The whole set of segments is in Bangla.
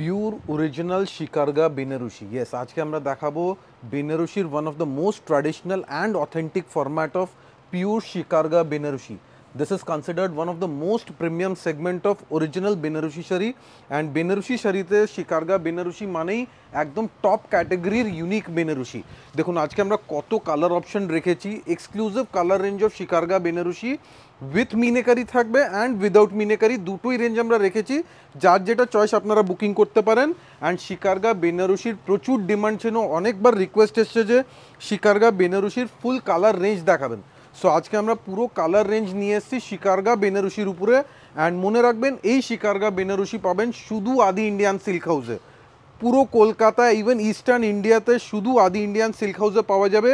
Pure original shikargah Banarasi. Yes, আজকে আমরা দেখাবো বেনারসির one of the most traditional and authentic format of pure shikargah Banarasi. This is considered one of the most premium segment of original Banarasi sari, and Banarasi শাড়িতে শিকারগা বেনারসি মানেই একদম টপ ক্যাটাগরির ইউনিক বেনারসি. দেখুন আজকে আমরা কত কালার অপশন রেখেছি, exclusive colour range of shikargah Banarasi with meenakari থাকবে অ্যান্ড উইদাউট মিনেকারি, দুটোই রেঞ্জ আমরা রেখেছি. যার যেটা চয়েস আপনারা বুকিং করতে পারেন. অ্যান্ড শিকারগা বেনারসির প্রচুর ডিমান্ড ছিল, অনেকবার রিকোয়েস্ট এসছে যে শিকারগা বেনারসির ফুল কালার রেঞ্জ দেখাবেন. সো আজকে আমরা পুরো কালার রেঞ্জ নিয়ে এসেছি শিকারগা বেনারসির উপরে. অ্যান্ড মনে রাখবেন এই শিকারগা বেনারসি পাবেন শুধু আদি ইন্ডিয়ান সিল্ক হাউসে. পুরো কলকাতা ইভেন ইস্টার্ন ইন্ডিয়াতে শুধু আদি ইন্ডিয়ান সিল্ক হাউসে পাওয়া যাবে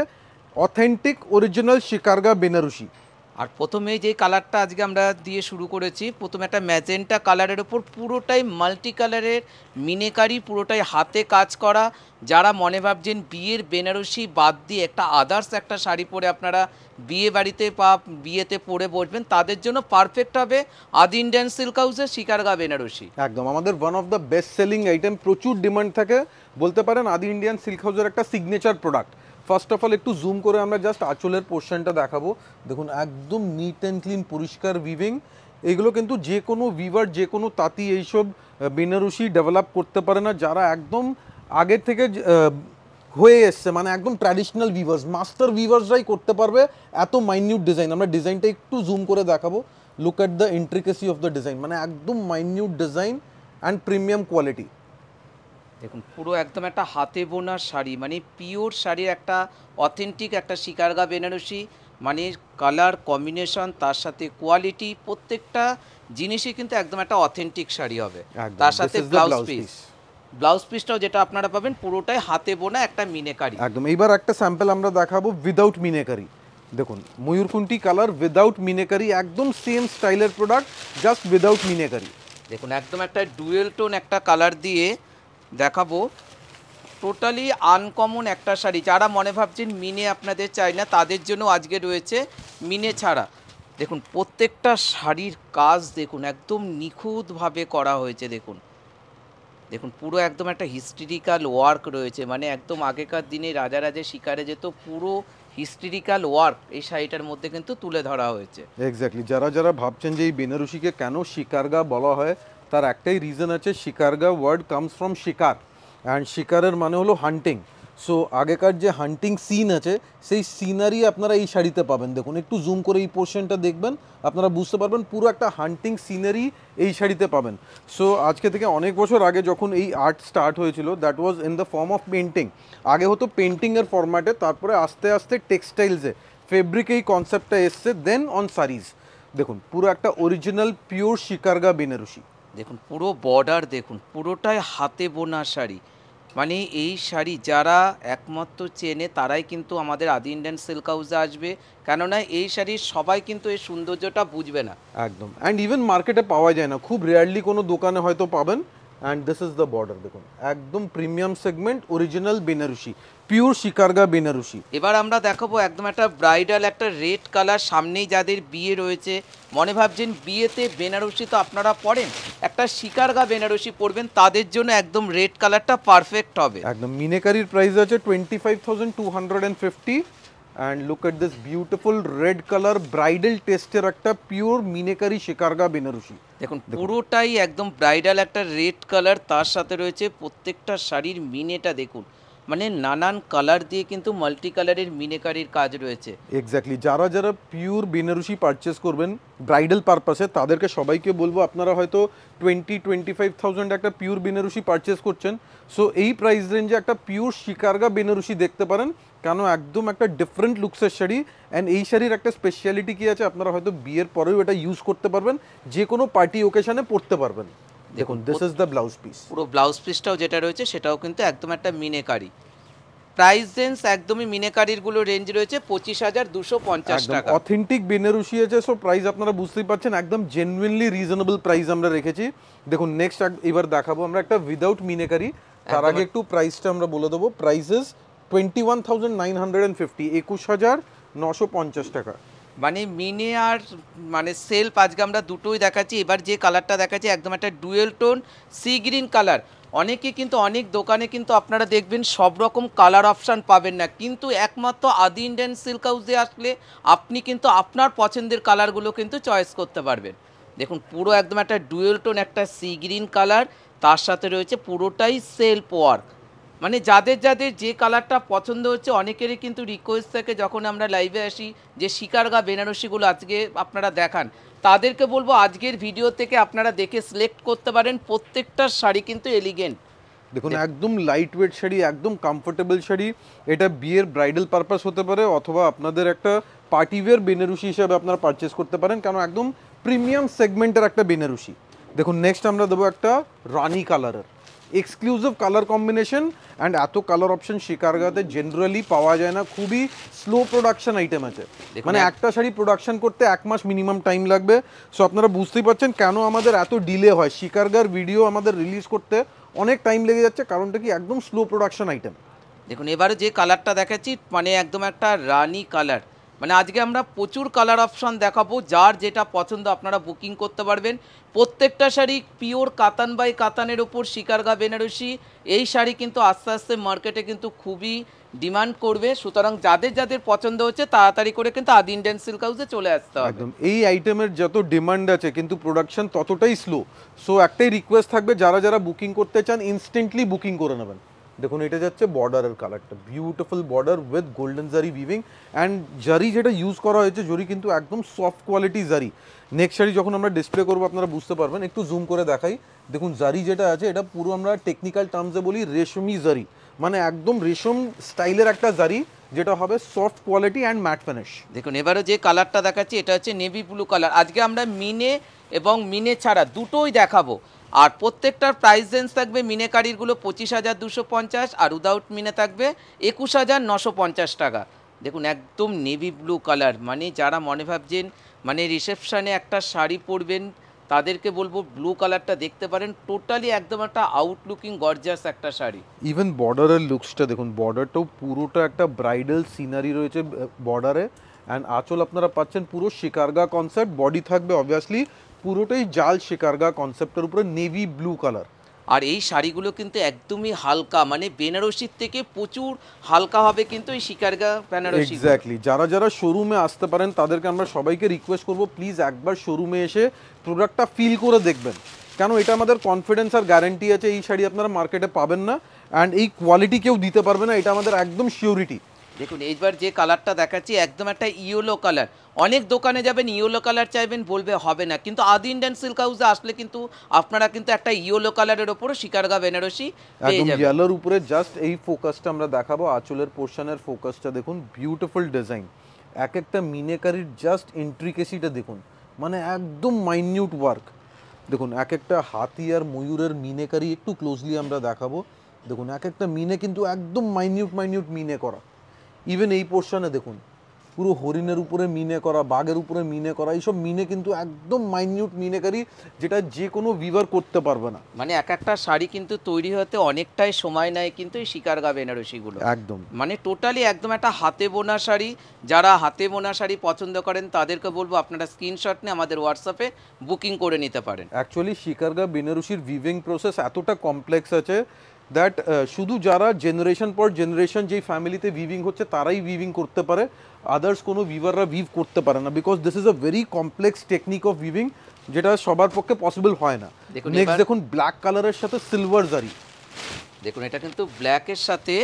অথেন্টিক অরিজিনাল শিকারগা বেনারসি. আর প্রথমে যে কালারটা আজকে আমরা দিয়ে শুরু করেছি, প্রথমে একটা ম্যাজেন্টা কালারের ওপর পুরোটাই মাল্টি কালারের মিনেকারি, পুরোটাই হাতে কাজ করা. যারা মনে ভাবছেন বিয়ের বেনারসি বাদ দিয়ে একটা আদার্স একটা শাড়ি পরে আপনারা বিয়ে বাড়িতে বা বিয়েতে পরে বসবেন, তাদের জন্য পারফেক্ট হবে আদি ইন্ডিয়ান সিল্ক হাউসের শিকারগা বেনারসি. একদম আমাদের one of the best selling item, প্রচুর ডিমান্ড থাকে, বলতে পারেন আদি ইন্ডিয়ান সিল্ক হাউসের একটা signature product. First of all একটু জুম করে আমরা জাস্ট আঁচলের পোর্শনটা দেখাবো. দেখুন একদম নিট অ্যান্ড ক্লিন পরিষ্কার উইভিং. এইগুলো কিন্তু যে কোনো উইভার, যে কোনো তাঁতি এইসব বেনারসি ডেভেলপ করতে পারে না. যারা একদম আগের থেকে হয়ে এসছে, মানে একদম ট্র্যাডিশনাল উইভার্স, মাস্টার উইভার্সরাই করতে পারবে এত মাইনিউট ডিজাইন. আমরা ডিজাইনটা একটু জুম করে দেখাবো. Look at the intricacy of the design, মানে একদম minute design and premium quality. দেখুন পুরো একদম একটা হাতে বোনা শাড়ি, মানে পিওর শাড়ির একটা অথেন্টিক একটা শিকারগা বেনারসি. মানে কালার কম্বিনেশন, তার সাথে কোয়ালিটি, প্রত্যেকটা জিনিসই কিন্তু একদম একটা অথেন্টিক শাড়ি হবে. তার সাথে ব্লাউজ পিসটাও যেটা আপনারা পাবেন পুরোটাই হাতে বোনা একটা মিনেকারি. একদম. এইবার একটা স্যাম্পল আমরা দেখাবো উইদাউট মিনেকারি. দেখুন ময়ূরকুন্টি কালার উইদাউট মিনেকারি, একদম সেম স্টাইলের প্রোডাক্ট, জাস্ট উইদাউট মিনেকারি. দেখুন একদম একটা ডুয়েল টোন একটা কালার দিয়ে দেখাবো, টোটালি আনকমন একটা শাড়ি. যারা মনে ভাবছেন মিনে আপনাদের চাই না, তাদের জন্য আজকে রয়েছে মিনে ছাড়া. দেখুন প্রত্যেকটা শাড়ির কাজ দেখুন একদম নিখুঁতভাবে করা হয়েছে. দেখুন দেখুন পুরো একদম একটা হিস্টোরিক্যাল ওয়ার্ক রয়েছে, মানে একদম আগেকার দিনে রাজারাজে শিকারে যেত পুরো হিস্টোরিক্যাল ওয়ার্ক এই শাড়িটার মধ্যে কিন্তু তুলে ধরা হয়েছে. এক্স্যাক্টলি. যারা যারা ভাবছেন যে এই বেনারসিকে কেন শিকারগা বলা হয়, তার একটাই রিজন আছে, শিকারগা ওয়ার্ড কামস ফ্রম শিকার, অ্যান্ড শিকারের মানে হলো হান্টিং. সো আগেকার যে হান্টিং সিন আছে সেই সিনারি আপনারা এই শাড়িতে পাবেন. দেখুন একটু জুম করে এই পোর্শনটা দেখবেন, আপনারা বুঝতে পারবেন পুরো একটা হান্টিং সিনারি এই শাড়িতে পাবেন. সো আজকে থেকে অনেক বছর আগে যখন এই আর্ট স্টার্ট হয়েছিল, that was in the form of painting. আগে হতো পেন্টিংয়ের ফরম্যাটে, তারপরে আস্তে আস্তে টেক্সটাইলসে ফেব্রিক এই কনসেপ্টটা এসছে, দেন অন শাড়িজ. দেখুন পুরো একটা অরিজিনাল পিওর শিকারগা বেনারসি. দেখুন পুরো বর্ডার দেখুন, পুরোটাই হাতে বোনা শাড়ি. মানে এই শাড়ি যারা একমাত্র চেনে তারাই কিন্তু আমাদের আদি ইন্ডিয়ান সিল্ক হাউসে আসবে, কেননা এই শাড়ির সবাই কিন্তু এই সৌন্দর্যটা বুঝবে না. একদম. অ্যান্ড ইভেন মার্কেটে পাওয়া যায় না, খুব রেয়ারলি কোনো দোকানে হয়তো পাবেন. And this is the border. দেখুন একদম premium segment original Banarasi, pure shikargah Banarasi. এবার আমরা দেখাবো একদম একটা ব্রাইডাল একটা রেড কালার. সামনেই যাদের বিয়ে রয়েছে, মনে ভাবছেন বিয়েতে বেনারসি তো আপনারা পরেন, একটা শিকারগা বেনারসি পরবেন, তাদের জন্য একদম রেড কালারটা পারফেক্ট হবে. একদম. মিনেকারির প্রাইস আছে 25,250. And look at this beautiful red colour, bridal টেস্টের একটা পিওর মিনেকারি শিকারগা বেনারসি. দেখুন পুরোটাই একদম ব্রাইডাল একটা রেড কালার, তার সাথে রয়েছে প্রত্যেকটা শাড়ির মিনেটা দেখুন, মানে নানান কালার দিয়ে কিন্তু মাল্টি কালারের মিনেকারির কাজ রয়েছে. এক্স্যাক্টলি. যারা যারা পিওর বেনারসি পারচেস করবেন ব্রাইডাল পারপাসে, তাদেরকে সবাইকে বলবো আপনারা হয়তো 20-25,000 একটা পিওর বেনারসি পারচেস করছেন. সো এই প্রাইস রেঞ্জে একটা পিওর শিকারগা বেনারসি দেখতে পারেন, কেন একদম একটা ডিফারেন্ট লুকসের শাড়ি. অ্যান্ড এই শাড়ির একটা স্পেশালিটি কী আছে, আপনারা হয়তো বিয়ের পরেও এটা ইউজ করতে পারবেন, যে কোনো পার্টি ওকেশনে পরতে পারবেন. দেখুন this is the blouse piece. পুরো ব্লাউজ পিসটাও যেটা রয়েছে সেটাও কিন্তু একদম একটা মিনেকারি. প্রাইস রেঞ্জ একদমই মিনেকারিরগুলো রেঞ্জ রয়েছে 25,250 টাকা. অথেন্টিক বেনারসি আছে, সো প্রাইস আপনারা বুঝতেই পারছেন একদম জেনুইনলি রিজনেবল প্রাইস আমরা রেখেছি. দেখুন নেক্সট এবার দেখাবো আমরা একটা উইদাউট মিনেকারি. তার আগে একটু প্রাইসটা আমরা বলে দেবো. প্রাইস ইজ 21,950, 21,950 টাকা. মানে মিনে আর মানে সেলফ আজকে আমরা দুটোই দেখাচ্ছি. এবার যে কালারটা দেখাচ্ছি একদম একটা dual tone sea green colour, অনেকে কিন্তু অনেক দোকানে কিন্তু আপনারা দেখবেন সব রকম কালার অপশান পাবেন না, কিন্তু একমাত্র আদি ইন্ডিয়ান সিল্ক হাউসে আসলে আপনি কিন্তু আপনার পছন্দের কালারগুলো কিন্তু চয়েস করতে পারবেন। দেখুন পুরো একদম একটা ডুয়েল টোন একটা সি গ্রিন কালার, তার সাথে রয়েছে পুরোটাই সেলফ ওয়ার্ক। মানে যাদের যাদের যে কালারটা পছন্দ হচ্ছে, অনেকেরই কিন্তু রিকোয়েস্ট থাকে যখন আমরা লাইভে আসি যে শিকারগা বেনারসিগুলো আজকে আপনারা দেখান, তাদেরকে বলবো আজকের ভিডিও থেকে আপনারা দেখে সিলেক্ট করতে পারেন। প্রত্যেকটা শাড়ি কিন্তু এলিগেন্ট। দেখুন একদম লাইট ওয়েট শাড়ি, একদম কমফোর্টেবল শাড়ি। এটা বিয়ের ব্রাইডাল পারপাস হতে পারে অথবা আপনাদের একটা পার্টিওয়্যার বেনারসি হিসেবে আপনারা পারচেস করতে পারেন, কারণ একদম প্রিমিয়াম সেগমেন্টের একটা বেনারসি। দেখুন নেক্সট আমরা দেবো একটা রানি কালারের এক্সক্লুসিভ কালার কম্বিনেশন, অ্যান্ড এত কালার অপশন শিকারগাতে জেনারেলি পাওয়া যায় না, খুবই স্লো প্রোডাকশন আইটেম আছে। মানে একটা শাড়ি প্রোডাকশন করতে 1 মাস মিনিমাম টাইম লাগবে। সো আপনারা বুঝতেই পারছেন কেন আমাদের এত ডিলে হয়, শিকারগার ভিডিও আমাদের রিলিজ করতে অনেক টাইম লেগে যাচ্ছে, কারণটা কি একদম স্লো প্রোডাকশন আইটেম। দেখুন এবারে যে কালারটা দেখাচ্ছি মানে একদম একটা রানি কালার। মানে আজকে আমরা প্রচুর কালার অপশন দেখাবো, যার যেটা পছন্দ আপনারা বুকিং করতে পারবেন। প্রত্যেকটা শাড়ি পিওর কাতান বাই কাতানের ওপর শিকারগা বেনারসি। এই শাড়ি কিন্তু আস্তে আস্তে মার্কেটে কিন্তু খুবই ডিমান্ড করবে, সুতরাং যাদের যাদের পছন্দ হচ্ছে তাড়াতাড়ি করে কিন্তু আদি ইন্ডিয়ান সিল্ক হাউসে চলে আসতে হবে। একদম এই আইটেমের যত ডিমান্ড আছে কিন্তু প্রোডাকশন ততটাই স্লো। সো একটাই রিকোয়েস্ট থাকবে, যারা যারা বুকিং করতে চান ইনস্ট্যান্টলি বুকিং করে নেবেন। দেখুন এটা যাচ্ছে বর্ডারের কালারটা, বিউটিফুল বর্ডার উইথ গোল্ডেন জারি উইভিং, অ্যান্ড জারি যেটা ইউজ করা হয়েছে জরি কিন্তু একদম সফট কোয়ালিটি জারি। নেক্সট শাড়ি যখন আমরা ডিসপ্লে করবো আপনারা বুঝতে পারবেন, একটু জুম করে দেখাই। দেখুন জারি যেটা আছে এটা পুরো আমরা টেকনিক্যাল টার্মসে বলি রেশমি জারি, মানে একদম রেশম স্টাইলের একটা জারি, যেটা হবে soft quality and mat finish. দেখুন এবারে যে কালারটা দেখাচ্ছি এটা হচ্ছে নেভি ব্লু কালার। আজকে আমরা মিনে এবং মিনে ছাড়া দুটোই দেখাবো, আর প্রত্যেকটার প্রাইস রেঞ্জ থাকবে মিনে কারিরগুলো 25,250, আর উইদাউট মিনে থাকবে 21,950 টাকা। দেখুন একদম নেভি ব্লু কালার, মানে যারা মনে ভাবছেন মানে রিসেপশনে একটা শাড়ি পরবেন তাদেরকে বলবো ব্লু কালারটা দেখতে পারেন। টোটালি একদম একটা আউটলুকিং গর্জিয়াস একটা শাড়ি। ইভেন বর্ডারের লুকসটা দেখুন, বর্ডারটাও পুরোটা একটা ব্রাইডাল সিনারি রয়েছে বর্ডারে, অ্যান্ড আঁচল আপনারা পাচ্ছেন পুরো শিকারগা কনসেপ্ট, বডি থাকবে অবভিয়াসলি পুরোটাই জাল শিকারগা কনসেপ্টের উপরে নেভি ব্লু কালার। আর এই শাড়িগুলো কিন্তু একদমই হালকা, মানে বেনারসির থেকে প্রচুর হালকা হবে কিন্তু এই শিকারগা বেনারসি। এক্স্যাক্টলি, যারা যারা শোরুমে আসতে পারেন তাদেরকে আমরা সবাইকে রিকোয়েস্ট করব প্লিজ একবার শোরুমে এসে প্রোডাক্টটা ফিল করে দেখবেন, কেন এটা আমাদের কনফিডেন্স আর গ্যারান্টি আছে এই শাড়ি আপনারা মার্কেটে পাবেন না, অ্যান্ড এই কোয়ালিটি কেউ দিতে পারবে না, এটা আমাদের একদম শিওরিটি। দেখুন এইবার যে কালারটা দেখাচ্ছি একদম একটা ইয়েলো কালার। অনেক দোকানে যাবেন ইয়েলো কালার চাইবেন, বলবে হবে না, কিন্তু আদি ইন্ডিয়ান সিল্ক হাউসে আসলে কিন্তু আপনারা কিন্তু একটা ইয়েলো কালারের ওপরে শিকারগা বেনারসি পেয়ে একদম যাবেন। ইয়েলোর উপরে জাস্ট এই ফোকাসটা আমরা দেখাবো, আঁচলের পোর্শনের ফোকাসটা দেখুন, বিউটিফুল ডিজাইন, এক একটা মিনেকারির জাস্ট ইন্ট্রিকেসিটা দেখুন, মানে একদম মাইনিউট ওয়ার্ক। দেখুন এক একটা হাতি আর ময়ূরের মিনেকারি একটু ক্লোজলি আমরা দেখাবো। দেখুন এক একটা মিনে কিন্তু একদম মাইনিউট মাইনিউট মিনে করা। ইভেন এই পোর্শনে দেখুন পুরো হরিণের উপরে মিনে করা, বাঘের উপরে মিনে করা, এইসব মিনে কিন্তু একদম মাইনিউট মিনেকারি, যেটা যে কোনো ভিভার করতে পারবে না। মানে এক একটা শাড়ি কিন্তু তৈরি হতে অনেকটাই সময় নেয় কিন্তু এই শিকারগা বেনারসিগুলো। একদম মানে টোটালি একদম একটা হাতে বোনা শাড়ি। যারা হাতে বোনা শাড়ি পছন্দ করেন তাদেরকে বলবো আপনারা স্ক্রিনশট নিয়ে আমাদের হোয়াটসঅ্যাপে বুকিং করে নিতে পারেন। অ্যাকচুয়ালি শিকারগা বেনারসির ভিভিং প্রসেস এতটা কমপ্লেক্স আছে দ্যাট শুধু যারা জেনারেশন পর জেনারেশন যেই ফ্যামিলিতে ভিভিং হচ্ছে তারাই ভিভিং করতে পারে, আদার্স কোনো ভিভাররা ভিভ করতে পারে না, because this is a very complex technique of weaving, যেটা সবার পক্ষে পসিবল হয় না। নেক্সট দেখুন ব্ল্যাক কালারের সাথে সিলভার জারি। দেখুন এটা কিন্তু ব্ল্যাকের সাথে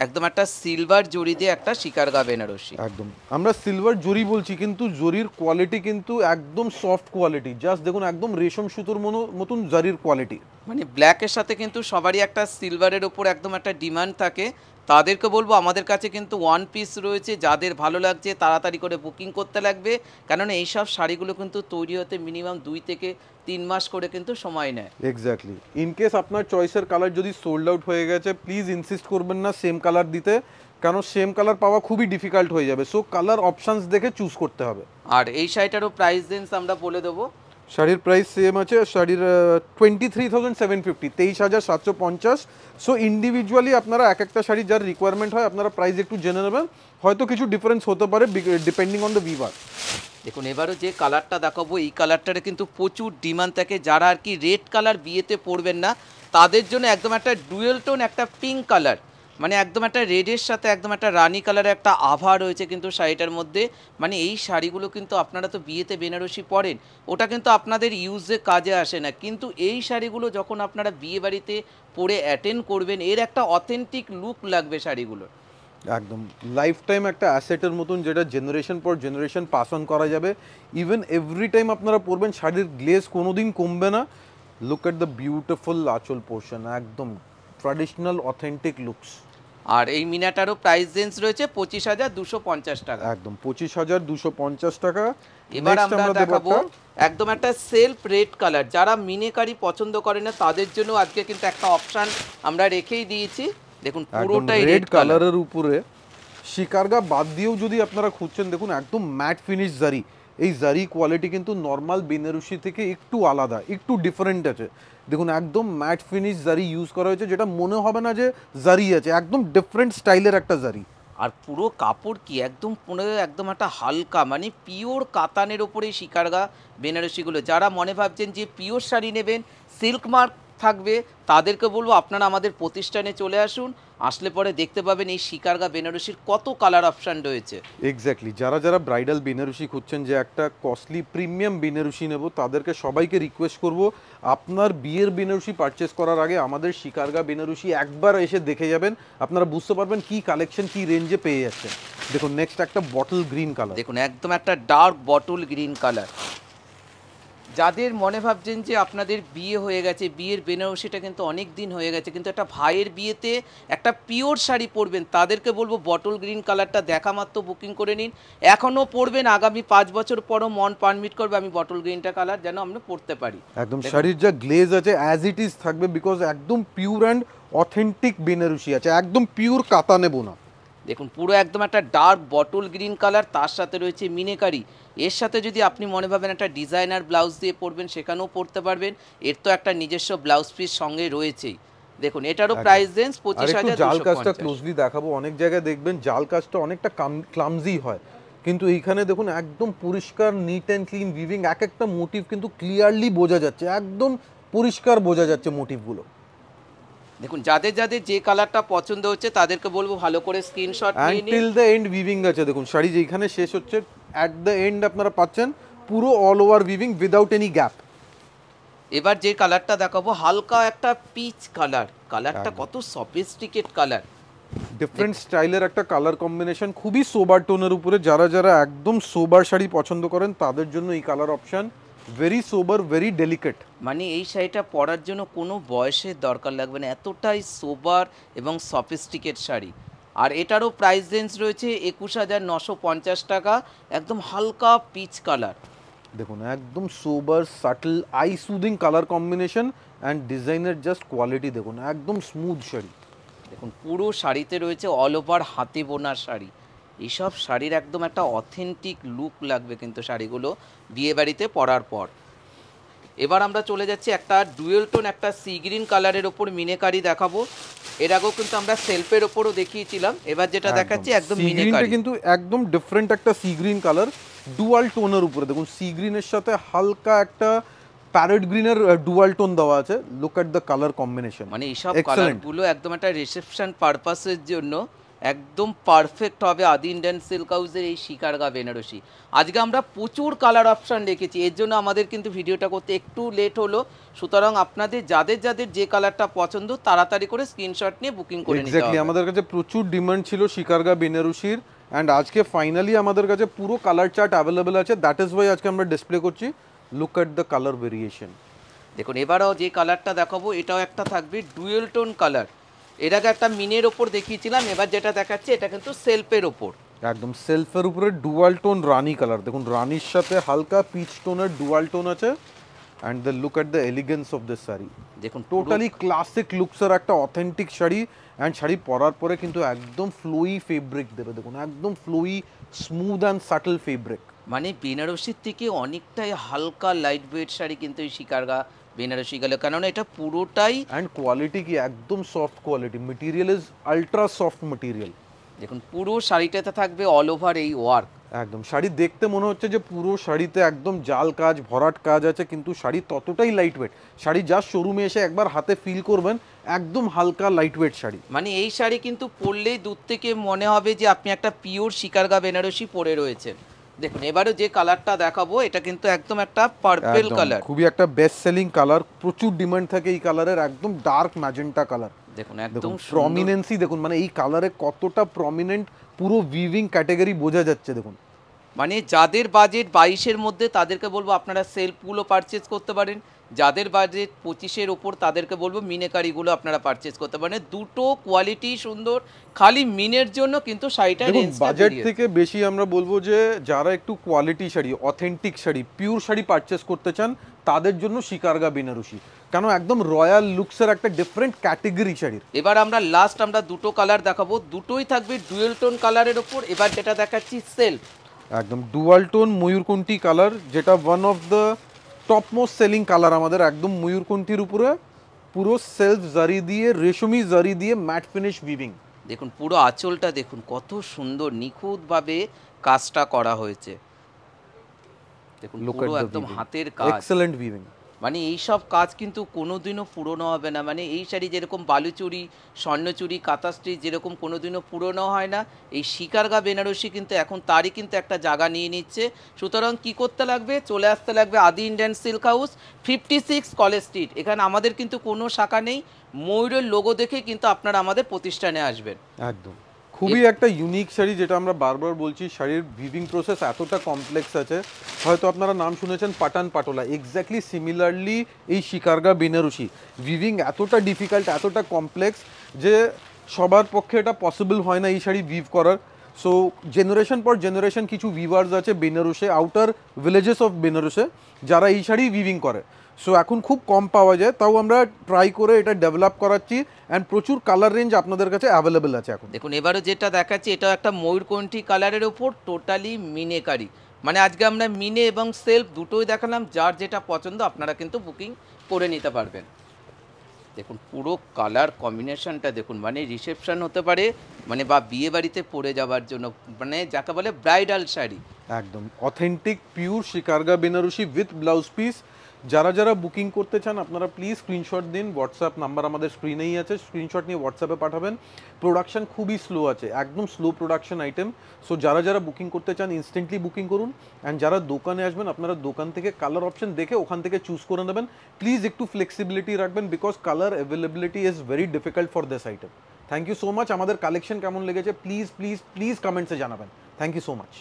একদম একটা সিলভার জরি দিয়ে একটা শিকারগা বেনারসি। একদম আমরা সিলভার জরি বলছি কিন্তু জরির কোয়ালিটি কিন্তু একদম সফট কোয়ালিটি, জাস্ট দেখুন একদম রেশম সুতোর মতন জারির কোয়ালিটি। মানে ব্ল্যাকের সাথে কিন্তু সবারই একটা সিলভারের ওপর একদম একটা ডিমান্ড থাকে, তাদেরকে বলবো আমাদের কাছে কিন্তু ওয়ান পিস রয়েছে, যাদের ভালো লাগছে তাড়াতাড়ি করে বুকিং করতে লাগবে, কেননা এইসব শাড়িগুলো কিন্তু তৈরি হতে মিনিমাম 2 থেকে 3 মাস করে কিন্তু সময় নেয়। এক্স্যাক্টলি, ইন কেস আপনার চয়েসের কালার যদি সোল্ড আউট হয়ে গেছে প্লিজ ইনসিস্ট করবেন না সেম কালার দিতে, কারণ সেম কালার পাওয়া খুবই ডিফিকাল্ট হয়ে যাবে। সো কালার অপশানস দেখে চুজ করতে হবে। আর এই শাড়িটারও প্রাইস রেঞ্জ আমরা বলে দেবো, শাড়ির প্রাইস সেম আছে, শাড়ির 23,750, 23,750। সো ইন্ডিভিজুয়ালি আপনারা এক একটা শাড়ি যার রিকোয়ারমেন্ট হয় আপনারা প্রাইস একটু জেনে নেবেন, হয়তো কিছু ডিফারেন্স হতে পারে ডিপেন্ডিং অন দ্য ভিভার। দেখুন এবারও যে কালারটা দেখাবো এই কালারটারে কিন্তু প্রচুর ডিমান্ড থাকে, যারা আর কি রেড কালার বিয়েতে পরবেন না তাদের জন্য একদম একটা ডুয়েল টোন একটা পিঙ্ক কালার, মানে একদম একটা রেডের সাথে একদম একটা রানি কালারের একটা আভা রয়েছে কিন্তু শাড়িটার মধ্যে। মানে এই শাড়িগুলো কিন্তু আপনারা তো বিয়েতে বেনারসি পরেন, ওটা কিন্তু আপনাদের ইউজে কাজে আসে না, কিন্তু এই শাড়িগুলো যখন আপনারা বিয়ে বাড়িতে পরে অ্যাটেন্ড করবেন এর একটা অথেন্টিক লুক লাগবে শাড়িগুলো। একদম লাইফ টাইম একটা অ্যাসেটের মতন, যেটা জেনারেশন পর জেনারেশন পাস অন করা যাবে। ইভেন এভরি টাইম আপনারা পরবেন, শাড়ির গ্লেজ কোনোদিন কমবে না। লুক এট দ্য বিউটিফুল আঁচল পোর্শন, একদম ট্র্যাডিশনাল অথেন্টিক লুকস। আর এই মিনাটারও প্রাইস রেঞ্জ রয়েছে 25,250 টাকা। একদম 25,250 টাকা। এবার Next আমরা দেখাবো একদম একটা সেলফ রেড কালার, যারা মিনেকারি পছন্দ করে না তাদের জন্য আজকে কিন্তু একটা অপশন আমরা রেখেই দিয়েছি। দেখুন পুরোটাই রেড কালারের উপরে শিকারগা বাদ দিয়েও যদি আপনারা খুঁজছেন, দেখুন একদম ম্যাট ফিনিশ জারি। এই জারি কোয়ালিটি কিন্তু নর্মাল বেনারসি থেকে একটু আলাদা, একটু ডিফারেন্ট আছে। দেখুন একদম ম্যাট ফিনিশ জারি ইউজ করা হয়েছে, যেটা মনে হবে না যে জারি আছে, একদম ডিফারেন্ট স্টাইলের একটা জারি। আর পুরো কাপড় কি একদম পুরো একদম একটা হালকা মানে পিওর কাতানের ওপরে শিকারগা বেনারসিগুলো, যারা মনে ভাবছেন যে পিওর শাড়ি নেবেন সিল্ক মার্ক থাকবে তাদেরকে বলবো আপনারা আমাদের প্রতিষ্ঠানে চলে আসুন, আসলে পরে দেখতে পাবেন এই শিকারগা বেনারসির কত কালার অপশান রয়েছে। এক্স্যাক্টলি, যারা যারা ব্রাইডাল বেনারসি খুঁজছেন যে একটা কস্টলি প্রিমিয়াম বেনারসি নেব, তাদেরকে সবাইকে রিকোয়েস্ট করব আপনার বিয়ের বেনারসি পারচেস করার আগে আমাদের শিকারগা বেনারসি একবার এসে দেখে যাবেন, আপনারা বুঝতে পারবেন কি কালেকশন কি রেঞ্জে পেয়ে যাচ্ছেন। দেখুন নেক্সট একটা বটল গ্রিন কালার, দেখুন একদম একটা ডার্ক বটল গ্রিন কালার। যাদের মনে ভাবছেন যে আপনাদের বিয়ে হয়ে গেছে, বিয়ের বেনারসিটা কিন্তু অনেক দিন হয়ে গেছে, কিন্তু একটা ভাইয়ের বিয়েতে একটা পিওর শাড়ি পরবেন, তাদেরকে বলবো বটল গ্রিন কালারটা দেখা মাত্র বুকিং করে নিন। এখনও পরবেন, আগামী 5 বছর পরও মন পারমিট করবে আমি বটল গ্রিনটা কালার যেন আমরা পরতে পারি। একদম শাড়ির যা গ্লেজ আছে অ্যাজ ইট ইজ থাকবে, বিকজ একদম পিওর অ্যান্ড অথেন্টিক বেনারসি আছে, একদম পিওর কাতা নেব না। দেখুন পুরো একদম একটা ডার্ক বটল গ্রিন কালার, তার সাথে রয়েছে মিনেকারি। এর সাথে যদি আপনি মনে ভাবেন একটা ডিজাইনার ব্লাউজ দিয়ে পরবেন সেখানেও পরতে পারবেন, এর তো একটা নিজস্ব ব্লাউজ পিস সঙ্গে রয়েছেই। দেখুন এটারও প্রাইস রেঞ্জ 25,250। জাল কাজটা ক্লোজলি দেখাবো, অনেক জায়গায় দেখবেন জাল কাজটা অনেকটা ক্লামজি হয়, কিন্তু এইখানে দেখুন একদম পরিষ্কার নিট অ্যান্ড ক্লিন উইভিং, এক একটা মোটিভ কিন্তু ক্লিয়ারলি বোঝা যাচ্ছে, একদম পরিষ্কার বোঝা যাচ্ছে মোটিভগুলো। দেখুন যাদের যাদের যে কালারটা পছন্দ হচ্ছে তাদেরকে বলবো ভালো করে স্ক্রিনশট নিয়ে নিন। টিল দ্য এন্ড উইভিং আছে, দেখুন শাড়ি যেখানে শেষ হচ্ছে অ্যাট দ্য এন্ড আপনারা পাচ্ছেন পুরো all over weaving without any gap. এবার যে কালারটা দেখাবো হালকা একটা পিচ কালার, কালারটা কত সফিস্টিকেট কালার, ডিফারেন্ট স্টাইলের একটা কালার কম্বিনেশন, খুবই সোবার টোনের উপরে। যারা যারা একদম সোবার শাড়ি পছন্দ করেন তাদের জন্য এই কালার অপশন, ভেরি সোবার, ভেরি ডেলিকেট। মানে এই শাড়িটা পরার জন্য কোনো বয়সের দরকার লাগবে না, এতটাই সোবার এবং সফিস্টিকেট শাড়ি। আর এটারও প্রাইস রেঞ্জ রয়েছে 21,950 টাকা, একদম হালকা পিচ কালার। দেখুন একদম sober subtle eye soothing colour combination and ডিজাইনের জাস্ট কোয়ালিটি দেখুন, একদম স্মুথ শাড়ি। দেখুন পুরো শাড়িতে রয়েছে অল ওভার হাতে বোনা শাড়ি, এইসব শাড়ির একদম একটা অথেন্টিক লুক লাগবে কিন্তু শাড়িগুলো বিয়েবাড়িতে পরার পর। এবার আমরা চলে যাচ্ছি একটা ডুয়েল টোন একটা সি গ্রিন কালারের ওপর মিনেকারি দেখাবো। এর আগেও কিন্তু আমরা সেলফের ওপরও দেখিয়েছিলাম, এবার যেটা দেখাচ্ছি একদম মিনেকারি, কিন্তু একদম ডিফারেন্ট একটা সি গ্রিন কালার ডুয়াল টোনের উপরে। দেখুন সি গ্রিনের সাথে হালকা একটা প্যারেট গ্রিনের ডুয়াল টোন দেওয়া আছে, look at the colour combination. মানে এইসব কালারগুলো একদম একটা রিসেপশন পারপাসের জন্য একদম পারফেক্ট হবে আদি ইন্ডিয়ান সিল্ক হাউসের এই শিকারগা বেনারসি। আজকে আমরা প্রচুর কালার অপশান রেখেছি, এর জন্য আমাদের কিন্তু ভিডিওটা করতে একটু লেট হলো, সুতরাং আপনাদের যাদের যাদের যে কালারটা পছন্দ তাড়াতাড়ি করে স্ক্রিনশট নিয়ে বুকিং করে নিতে হবে। এক্স্যাক্টলি, আমাদের কাছে প্রচুর ডিমান্ড ছিল শিকারগা বেনারসির, অ্যান্ড আজকে ফাইনালি আমাদের কাছে পুরো কালার চার্ট অ্যাভেলেবেল আছে, দ্যাট ইজ ওয়াই আজকে আমরা ডিসপ্লে করছি। Look at the colour variation. দেখুন এবারও যে কালারটা দেখাবো এটাও একটা থাকবে ডুয়েল টোন কালার, এর আগে একটা মিনের ওপর দেখিয়েছিলাম, এবার যেটা দেখাচ্ছে এটা কিন্তু সেলফের ওপর, একদম সেলফের উপরে ডুয়াল টোন রানী কালার। দেখুন রানীর সাথে হালকা পিচ টোনের ডুয়াল টোন আছে, and the look at the elegance of this sari. দেখুন টোটালি ক্লাসিক লুকসের একটা অথেন্টিক শাড়ি, অ্যান্ড শাড়ি পরার পরে কিন্তু একদম ফ্লোই ফেব্রিক দেবে। দেখুন একদম flowy, smooth and subtle fabric. মানে বেনারসির থেকে অনেকটাই হালকা লাইট ওয়েট শাড়ি কিন্তু এই শিকারগা বেনারসি গেল, কেননা এটা পুরোটাই অ্যান্ড কোয়ালিটি কি একদম soft quality, material is ultra soft material. দেখুন পুরো শাড়িটাতে থাকবে অল ওভার এই ওয়ার্ক। একদম শাড়ি দেখতে মনে হচ্ছে যে পুরো শাড়িতে একদম জাল কাজ ভরাট কাজ আছে, কিন্তু শাড়ি ততটাই লাইট ওয়েট। শাড়ি যা শোরুমে এসে একবার হাতে ফিল করবেন, একদম হালকা লাইট ওয়েট শাড়ি। মানে এই শাড়ি কিন্তু পরলেই দূর থেকে মনে হবে যে আপনি একটা পিওর শিকারগা বেনারসি পরে রয়েছেন। দেখুন এবারে যে কালারটা দেখাবো এটা কিন্তু একদম একটা পার্পল কালার, খুবই একটা বেস্ট সেলিং কালার, প্রচুর ডিমান্ড থাকে এই কালারের, একদম ডার্ক ম্যাজেন্টা কালার। দেখুন একদম প্রমিনেন্সি দেখুন, মানে এই কালারে কতটা প্রমিনেন্ট, পুরো উইভিং ক্যাটাগরি বোঝা যাচ্ছে দেখুন। মানে যাদের বাজেট 22-এর মধ্যে তাদেরকে বলবো আপনারা সেলফগুলো পারচেজ করতে পারেন, যাদের বাজেট 25-এর ওপর তাদেরকে বলবো মিনেকারিগুলো আপনারা পারচেজ করতে পারেন। দুটো কোয়ালিটি সুন্দর, খালি মিনের জন্য কিন্তু শাড়িটা বাজেট থেকে বেশি আমরা বলবো যে যারা একটু quality sari, authentic sari, pure sari purchase করতে চান তাদের জন্য শিকারগা বেনারসি, কেন একদম রয়্যাল লুকসের একটা ডিফারেন্ট ক্যাটাগরি শাড়ির। এবার আমরা দুটো কালার দেখাবো, দুটোই থাকবে ডুয়েল টোন কালারের ওপর। এবার যেটা দেখাচ্ছি সেলফ, একদম ডুয়াল টোন ময়ূরকণ্ঠী কালার, যেটা one of the top most selling colour আমাদের। একদম ময়ূরকণ্ঠীর উপরে পুরো সেলফ জারি দিয়ে, রেশমি জারি দিয়ে ম্যাট ফিনিশ উইভিং। দেখুন পুরো আঁচলটা দেখুন কত সুন্দর নিখুঁতভাবে কাজটা করা হয়েছে। দেখুন পুরো একদম হাতের কাজ, এক্সেলেন্ট উইভিং। মানে এই সব কাজ কিন্তু কোনোদিনও পুরনো হবে না। মানে এই শাড়ি যেরকম বালুচুরি, স্বর্ণচুরি, কাতাস্ট্রি যেরকম কোনোদিনও পুরনো হয় না, এই শিকারগা বেনারসি কিন্তু এখন তারই কিন্তু একটা জায়গা নিয়ে নিচ্ছে। সুতরাং কি করতে লাগবে, চলে আসতে লাগবে আদি Indian silk house, 56 college street. এখানে আমাদের কিন্তু কোনো শাখা নেই, ময়ূরের লোগো দেখে কিন্তু আপনারা আমাদের প্রতিষ্ঠানে আসবেন। একদম খুবই একটা ইউনিক শাড়ি, যেটা আমরা বারবার বলছি, শাড়ির উইভিং প্রসেস এতটা কমপ্লেক্স আছে। হয়তো আপনারা নাম শুনেছেন পাটান পাটোলা, এক্স্যাক্টলি সিমিলারলি এই শিকারগা বেনারসি উইভিং এতটা ডিফিকাল্ট, এতটা কমপ্লেক্স যে সবার পক্ষে এটা পসিবল হয় না এই শাড়ি উইভ করার। সো জেনারেশন পর জেনারেশন কিছু উইভার্স আছে বেনারসে, আউটার ভিলেজেস অফ বেনারসে, যারা এই শাড়ি উইভিং করে। সো এখন খুব কম পাওয়া যায়, তাও আমরা ট্রাই করে এটা ডেভেলপ করাচ্ছি, অ্যান্ড প্রচুর কালার রেঞ্জ আপনাদের কাছে অ্যাভেলেবেল আছে এখন। দেখুন এবারে যেটা দেখাচ্ছি এটা একটা ময়ূরকণ্ঠী কালারের ওপর টোটালি মিনেকারি। মানে আজকে আমরা মিনে এবং সেলফ দুটোই দেখালাম, যার যেটা পছন্দ আপনারা কিন্তু বুকিং করে নিতে পারবেন। দেখুন পুরো কালার কম্বিনেশনটা দেখুন, মানে রিসেপশন হতে পারে, মানে বা বিয়ে বাড়িতে পরে যাওয়ার জন্য, মানে যাকে বলে ব্রাইডাল শাড়ি। একদম authentic pure shikargah Banarasi with blouse piece. যারা যারা বুকিং করতে চান আপনারা প্লিজ স্ক্রিনশট দিন, হোয়াটসঅ্যাপ নাম্বার আমাদের স্ক্রিনেই আছে, স্ক্রিনশট নিয়ে হোয়াটসঅ্যাপে পাঠাবেন। প্রোডাকশন খুবই স্লো আছে, একদম স্লো প্রোডাকশন আইটেম। সো যারা যারা বুকিং করতে চান ইনস্ট্যান্টলি বুকিং করুন, অ্যান্ড যারা দোকানে আসবেন আপনারা দোকান থেকে কালার অপশন দেখে ওখান থেকে চুজ করে নেবেন। প্লিজ একটু ফ্লেক্সিবিলিটি রাখবেন, because colour availability is very difficult for this item. Thank you so much. আমাদের কালেকশন কেমন লেগেছে প্লিজ প্লিজ প্লিজ কমেন্টসে জানাবেন। Thank you so much.